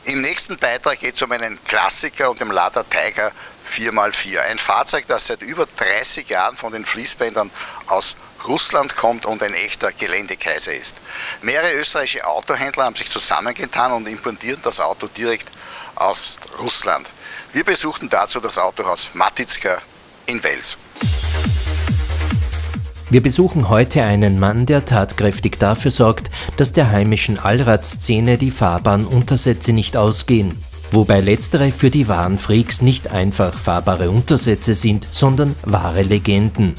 Im nächsten Beitrag geht es um einen Klassiker, um den Lada Tiger 4x4. Ein Fahrzeug, das seit über 30 Jahren von den Fließbändern aus Russland kommt und ein echter Geländekaiser ist. Mehrere österreichische Autohändler haben sich zusammengetan und importieren das Auto direkt aus Russland. Wir besuchten dazu das Autohaus Matizka in Wels. Wir besuchen heute einen Mann, der tatkräftig dafür sorgt, dass der heimischen Allradszene die fahrbaren Untersätze nicht ausgehen. Wobei letztere für die wahren Freaks nicht einfach fahrbare Untersätze sind, sondern wahre Legenden.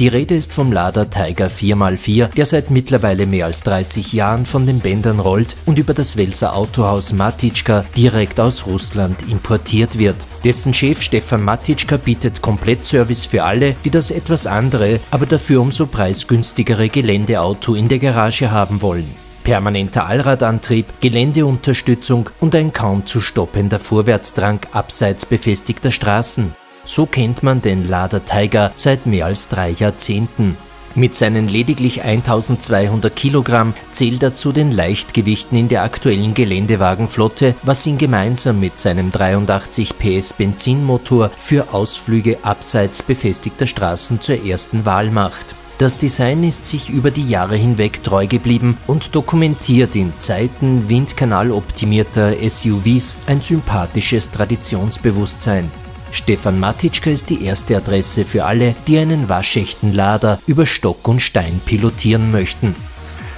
Die Rede ist vom Lada Tiger 4x4, der seit mittlerweile mehr als 30 Jahren von den Bändern rollt und über das Welser Autohaus Matizka direkt aus Russland importiert wird. Dessen Chef Stefan Matizka bietet Komplettservice für alle, die das etwas andere, aber dafür umso preisgünstigere Geländeauto in der Garage haben wollen. Permanenter Allradantrieb, Geländeunterstützung und ein kaum zu stoppender Vorwärtsdrang abseits befestigter Straßen. So kennt man den Lada Tiger seit mehr als 3 Jahrzehnten. Mit seinen lediglich 1200 Kilogramm zählt er zu den Leichtgewichten in der aktuellen Geländewagenflotte, was ihn gemeinsam mit seinem 83 PS Benzinmotor für Ausflüge abseits befestigter Straßen zur ersten Wahl macht. Das Design ist sich über die Jahre hinweg treu geblieben und dokumentiert in Zeiten windkanaloptimierter SUVs ein sympathisches Traditionsbewusstsein. Stefan Matizka ist die erste Adresse für alle, die einen waschechten Lada über Stock und Stein pilotieren möchten.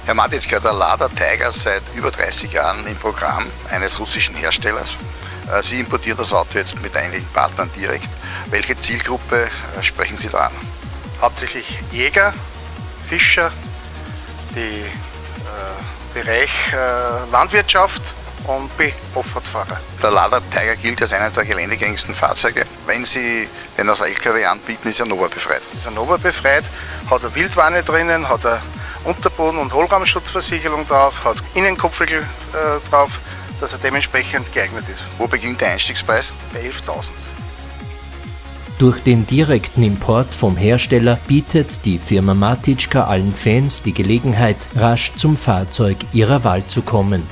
Herr Matizka, der Lada Tiger seit über 30 Jahren im Programm eines russischen Herstellers. Sie importieren das Auto jetzt mit einigen Partnern direkt. Welche Zielgruppe sprechen Sie da an? Hauptsächlich Jäger, Fischer, die Bereich Landwirtschaft und Offroad-Fahrer. Der Lada Tiger gilt als eines der geländegängigsten Fahrzeuge. Wenn Sie den als LKW anbieten, ist er NOVA befreit. Ist er NOVA befreit, hat eine Wildwanne drinnen, hat eine Unterboden- und Hohlraumschutzversiegelung drauf, hat Innenkupferl drauf, dass er dementsprechend geeignet ist. Wo beginnt der Einstiegspreis? Bei 11.000. Durch den direkten Import vom Hersteller bietet die Firma Matizka allen Fans die Gelegenheit, rasch zum Fahrzeug ihrer Wahl zu kommen.